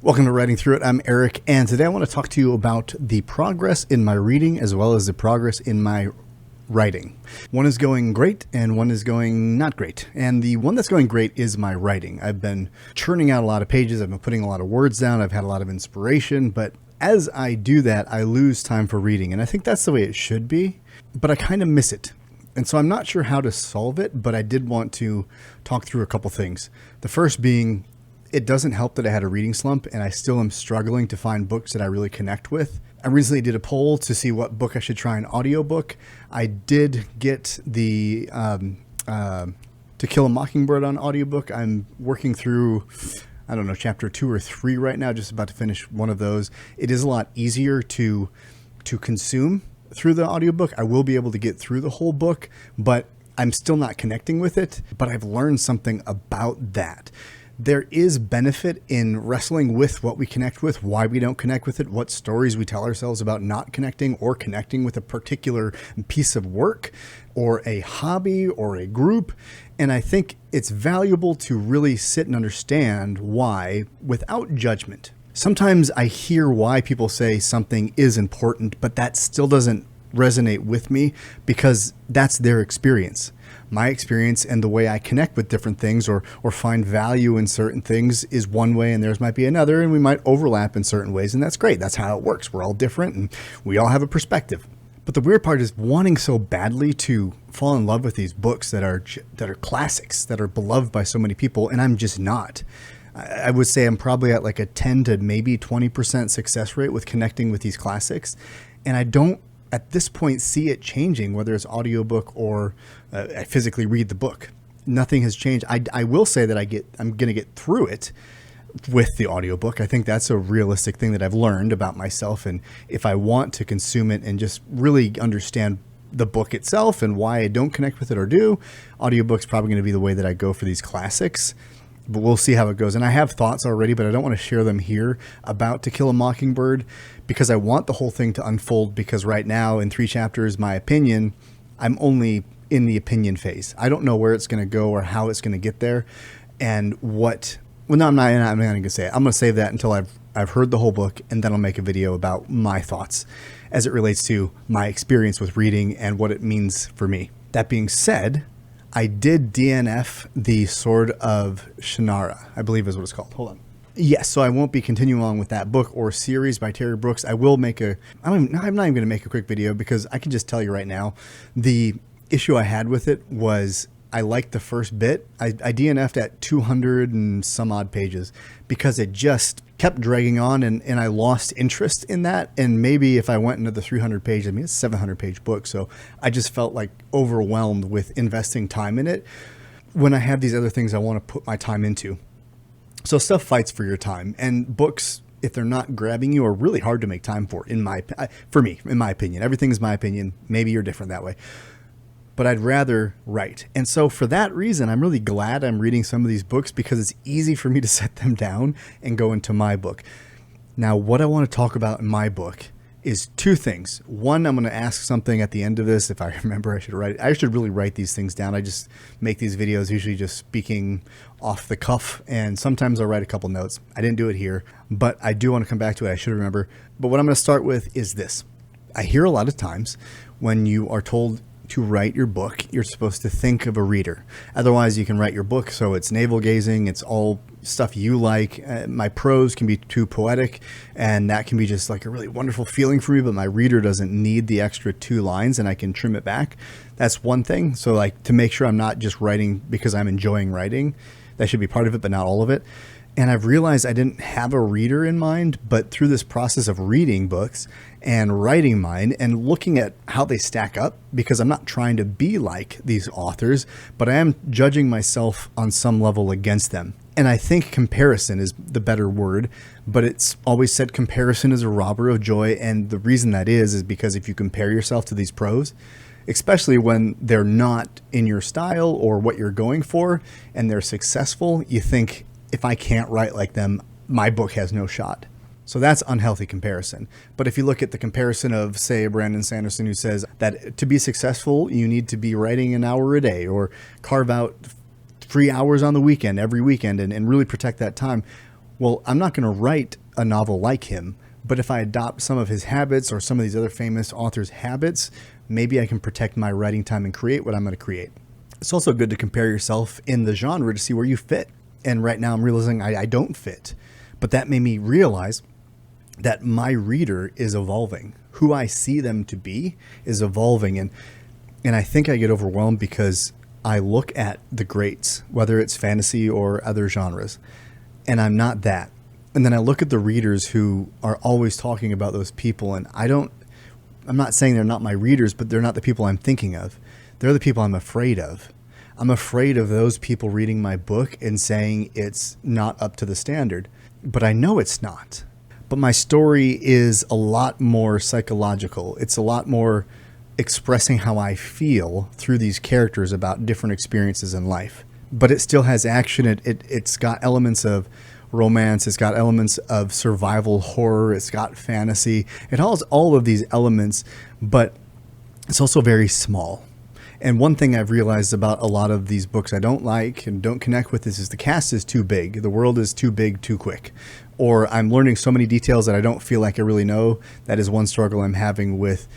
Welcome to Writing Through It. I'm Eric, and today I want to talk to you about the progress in my reading as well as the progress in my writing. One is going great and one is going not great. And the one that's going great is my writing. I've been churning out a lot of pages. I've been putting a lot of words down. I've had a lot of inspiration, but as I do that, I lose time for reading. And I think that's the way it should be, but I kind of miss it. And so I'm not sure how to solve it, but I did want to talk through a couple things. The first being, it doesn't help that I had a reading slump and I still am struggling to find books that I really connect with. I recently did a poll to see what book I should try an audiobook. I did get the To Kill a Mockingbird on audiobook. I'm working through, I don't know, chapter 2 or 3 right now, just about to finish one of those. It is a lot easier to consume through the audiobook. I will be able to get through the whole book, but I'm still not connecting with it. But I've learned something about that. There is benefit in wrestling with what we connect with, why we don't connect with it, what stories we tell ourselves about not connecting or connecting with a particular piece of work or a hobby or a group. And I think it's valuable to really sit and understand why without judgment. Sometimes I hear why people say something is important, but that still doesn't resonate with me because that's their experience. My experience and the way I connect with different things or find value in certain things is one way and theirs might be another, and we might overlap in certain ways, and that's great. That's how it works. We're all different and we all have a perspective. But the weird part is wanting so badly to fall in love with these books that are classics, that are beloved by so many people, and I'm just not. I would say I'm probably at like a 10 to maybe 20% success rate with connecting with these classics, and I don't at this point see it changing, whether it's audiobook or I physically read the book. Nothing has changed. I will say that I'm going to get through it with the audiobook. I think that's a realistic thing that I've learned about myself. And if I want to consume it and just really understand the book itself and why I don't connect with it or do, audiobook's probably going to be the way that I go for these classics. But we'll see how it goes. And I have thoughts already, but I don't want to share them here about To Kill a Mockingbird because I want the whole thing to unfold, because right now in 3 chapters, my opinion, I'm only in the opinion phase. I don't know where it's going to go or how it's going to get there. And I'm not going to say it. I'm going to save that until I've heard the whole book, and then I'll make a video about my thoughts as it relates to my experience with reading and what it means for me. That being said, I did DNF the Sword of Shannara, I believe is what it's called. Hold on. Yes, so I won't be continuing on with that book or series by Terry Brooks. I will make I'm not even going to make a quick video because I can just tell you right now, the issue I had with it was I liked the first bit. I DNF'd at 200 and some odd pages because it just kept dragging on and I lost interest in that. And maybe if I went into the 300 page, it's a 700 page book. So I just felt like overwhelmed with investing time in it when I have these other things I want to put my time into. So stuff fights for your time, and books, if they're not grabbing you, are really hard to make time for, for me, in my opinion. Everything is my opinion. Maybe you're different that way. But I'd rather write. And so for that reason, I'm really glad I'm reading some of these books because it's easy for me to set them down and go into my book. Now, what I want to talk about in my book is 2 things. One, I'm going to ask something at the end of this. If I remember, I should really write these things down. I just make these videos usually just speaking off the cuff, and sometimes I'll write a couple notes. I didn't do it here, but I do want to come back to it. I should remember. But what I'm going to start with is this. I hear a lot of times when you are told to write your book, you're supposed to think of a reader. Otherwise, you can write your book so it's navel-gazing, it's all stuff you like. My prose can be too poetic, and that can be just like a really wonderful feeling for me, but my reader doesn't need the extra 2 lines, and I can trim it back. That's one thing. So like to make sure I'm not just writing because I'm enjoying writing, that should be part of it, but not all of it. And I've realized I didn't have a reader in mind, but through this process of reading books and writing mine and looking at how they stack up, because I'm not trying to be like these authors, but I am judging myself on some level against them. And I think comparison is the better word, but it's always said comparison is a robber of joy. And the reason that is because if you compare yourself to these pros, especially when they're not in your style or what you're going for and they're successful, you think, if I can't write like them, my book has no shot. So that's unhealthy comparison. But if you look at the comparison of, say, Brandon Sanderson, who says that to be successful, you need to be writing an hour a day or carve out 3 hours on the weekend, every weekend, and really protect that time. Well, I'm not going to write a novel like him, but if I adopt some of his habits or some of these other famous authors' habits, maybe I can protect my writing time and create what I'm going to create. It's also good to compare yourself in the genre to see where you fit. And right now I'm realizing I don't fit. But that made me realize that my reader is evolving. Who I see them to be is evolving. And I think I get overwhelmed because I look at the greats, whether it's fantasy or other genres, and I'm not that. And then I look at the readers who are always talking about those people, and I'm not saying they're not my readers, but they're not the people I'm thinking of. They're the people I'm afraid of. I'm afraid of those people reading my book and saying it's not up to the standard. But I know it's not. But my story is a lot more psychological. It's a lot more expressing how I feel through these characters about different experiences in life. But it still has action. It's got elements of romance. It's got elements of survival horror. It's got fantasy. It has all of these elements, but it's also very small. And one thing I've realized about a lot of these books I don't like and don't connect with is the cast is too big. The world is too big, too quick. Or I'm learning so many details that I don't feel like I really know. That is one struggle I'm having with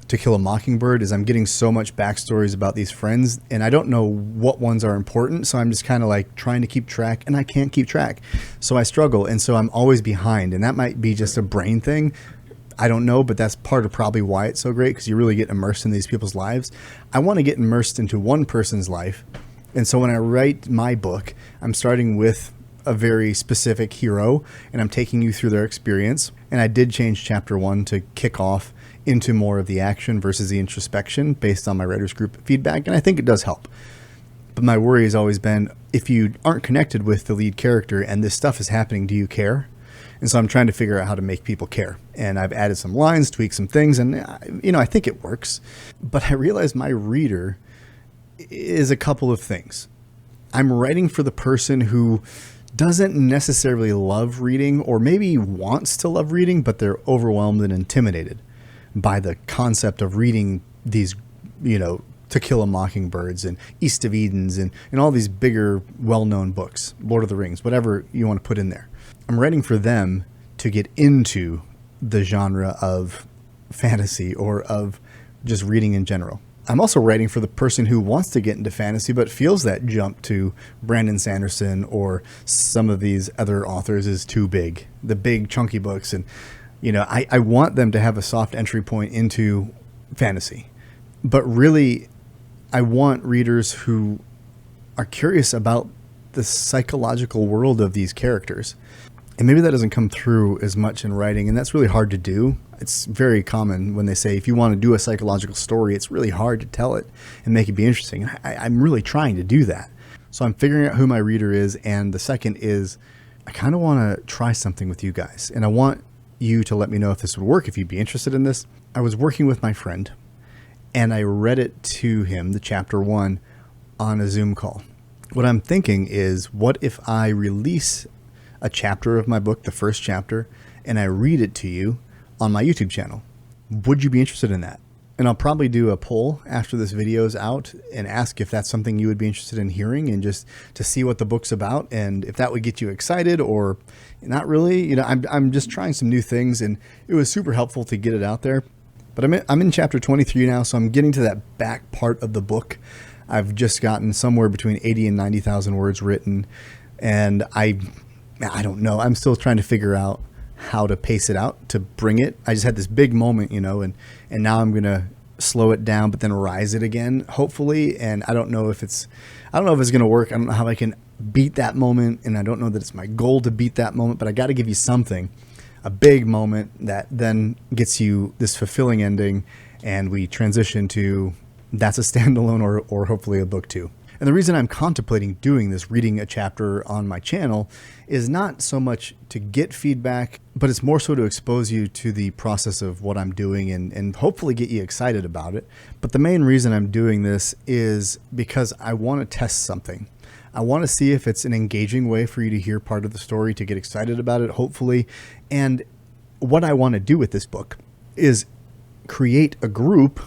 To Kill a Mockingbird, is I'm getting so much backstories about these friends and I don't know what ones are important. So I'm just kind of like trying to keep track and I can't keep track. So I struggle. And so I'm always behind, and that might be just a brain thing. I don't know, but that's part of probably why it's so great, because you really get immersed in these people's lives. I want to get immersed into one person's life. And so when I write my book, I'm starting with a very specific hero and I'm taking you through their experience. And I did change chapter 1 to kick off into more of the action versus the introspection based on my writers group feedback. And I think it does help. But my worry has always been, if you aren't connected with the lead character and this stuff is happening, do you care? And so I'm trying to figure out how to make people care. And I've added some lines, tweaked some things, and I think it works. But I realize my reader is a couple of things. I'm writing for the person who doesn't necessarily love reading, or maybe wants to love reading, but they're overwhelmed and intimidated by the concept of reading these, To Kill a Mockingbirds and East of Edens and all these bigger, well-known books, Lord of the Rings, whatever you want to put in there. I'm writing for them to get into the genre of fantasy or of just reading in general. I'm also writing for the person who wants to get into fantasy but feels that jump to Brandon Sanderson or some of these other authors is too big, the big chunky books. And, I want them to have a soft entry point into fantasy. But really, I want readers who are curious about the psychological world of these characters. And maybe that doesn't come through as much in writing, and that's really hard to do. It's very common when they say, if you want to do a psychological story, it's really hard to tell it and make it be interesting. And I'm really trying to do that. So I'm figuring out who my reader is. And the second is, I kind of want to try something with you guys. And I want you to let me know if this would work, if you'd be interested in this. I was working with my friend, and I read it to him, the chapter 1, on a Zoom call. What I'm thinking is, what if I release a chapter of my book, the first chapter, and I read it to you on my YouTube channel? Would you be interested in that? And I'll probably do a poll after this video is out and ask if that's something you would be interested in hearing, and just to see what the book's about and if that would get you excited or not really. I'm just trying some new things, and it was super helpful to get it out there. But I'm in chapter 23 now, so I'm getting to that back part of the book. I've just gotten somewhere between 80 and 90,000 words written, and I don't know. I'm still trying to figure out how to pace it out to bring it. I just had this big moment, and now I'm going to slow it down, but then rise it again, hopefully. And I don't know if it's going to work. I don't know how I can beat that moment. And I don't know that it's my goal to beat that moment, but I got to give you something, a big moment that then gets you this fulfilling ending. And we transition to, that's a standalone or hopefully a book too. And the reason I'm contemplating doing this, reading a chapter on my channel, is not so much to get feedback, but it's more so to expose you to the process of what I'm doing and hopefully get you excited about it. But the main reason I'm doing this is because I want to test something. I want to see if it's an engaging way for you to hear part of the story, to get excited about it, hopefully. And what I want to do with this book is create a group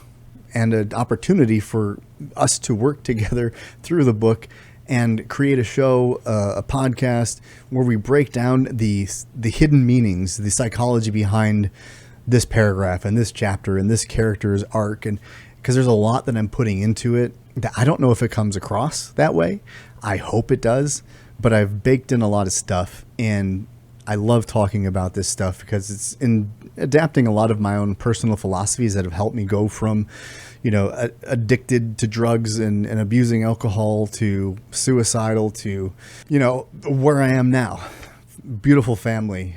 and an opportunity for us to work together through the book and create a show, a podcast where we break down the hidden meanings, the psychology behind this paragraph and this chapter and this character's arc. And because there's a lot that I'm putting into it that I don't know if it comes across that way. I hope it does, but I've baked in a lot of stuff, and I love talking about this stuff because it's in adapting a lot of my own personal philosophies that have helped me go from, addicted to drugs and abusing alcohol to suicidal to, where I am now. Beautiful family,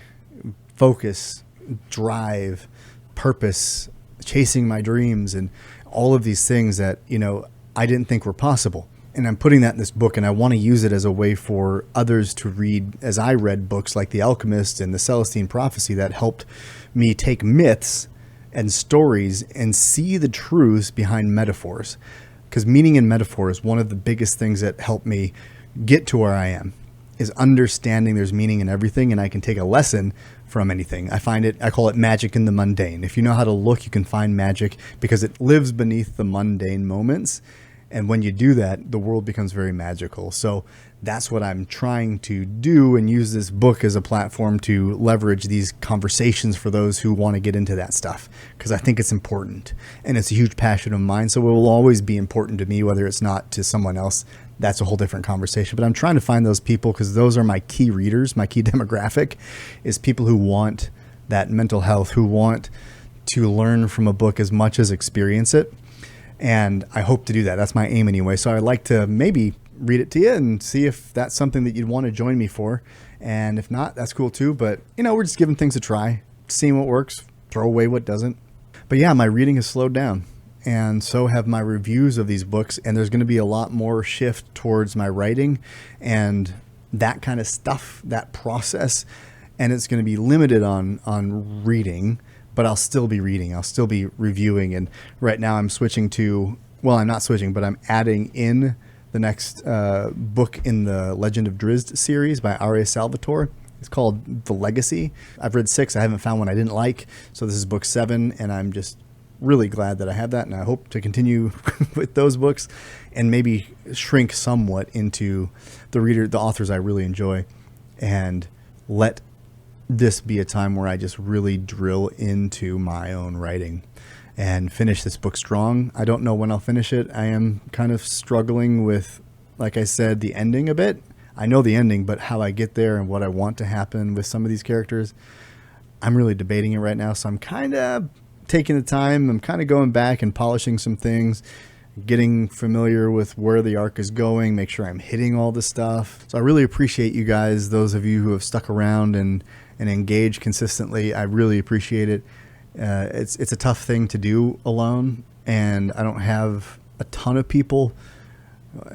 focus, drive, purpose, chasing my dreams, and all of these things that, I didn't think were possible. And I'm putting that in this book, and I want to use it as a way for others to read, as I read books like The Alchemist and The Celestine Prophecy that helped me take myths and stories and see the truths behind metaphors. Because meaning in metaphor is one of the biggest things that helped me get to where I am, is understanding there's meaning in everything, and I can take a lesson from anything. I call it magic in the mundane. If you know how to look, you can find magic because it lives beneath the mundane moments. And when you do that, the world becomes very magical. So that's what I'm trying to do, and use this book as a platform to leverage these conversations for those who want to get into that stuff, because I think it's important and it's a huge passion of mine. So it will always be important to me, whether it's not to someone else. That's a whole different conversation. But I'm trying to find those people, because those are my key readers. My key demographic is people who want that mental health, who want to learn from a book as much as experience it. And I hope to do that. That's my aim anyway. So I'd like to maybe read it to you and see if that's something that you'd want to join me for. And if not, that's cool too. But, we're just giving things a try, seeing what works, throw away what doesn't. But yeah, my reading has slowed down. And so have my reviews of these books. And there's going to be a lot more shift towards my writing and that kind of stuff, that process. And it's going to be limited on reading. But I'll still be reading. I'll still be reviewing. And right now I'm switching to, well, I'm not switching, but I'm adding in the next book in the Legend of Drizzt series by R.A. Salvatore. It's called The Legacy. I've read 6. I haven't found one I didn't like. So this is book 7, and I'm just really glad that I have that. And I hope to continue with those books and maybe shrink somewhat into the authors I really enjoy, and let this be a time where I just really drill into my own writing and finish this book strong. I don't know when I'll finish it. I am kind of struggling with, like I said, the ending a bit. I know the ending, but how I get there and what I want to happen with some of these characters, I'm really debating it right now. So I'm kind of taking the time. I'm kind of going back and polishing some things, getting familiar with where the arc is going, make sure I'm hitting all the stuff. So I really appreciate you guys, those of you who have stuck around and engage consistently. I really appreciate it. It's a tough thing to do alone, and I don't have a ton of people.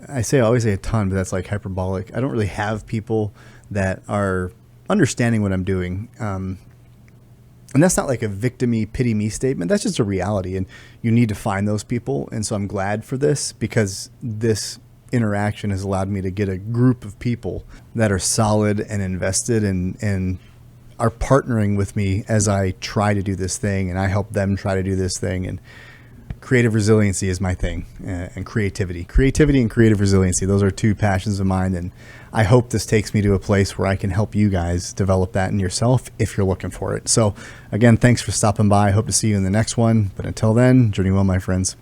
I always say a ton, but that's like hyperbolic. I don't really have people that are understanding what I'm doing. And that's not like a victim-y, pity-me statement. That's just a reality, and you need to find those people. And so I'm glad for this, because this interaction has allowed me to get a group of people that are solid and invested and are partnering with me as I try to do this thing, and I help them try to do this thing. And creative resiliency is my thing, and creativity and creative resiliency. Those are 2 passions of mine. And I hope this takes me to a place where I can help you guys develop that in yourself if you're looking for it. So again, thanks for stopping by. I hope to see you in the next one. But until then, journey well, my friends.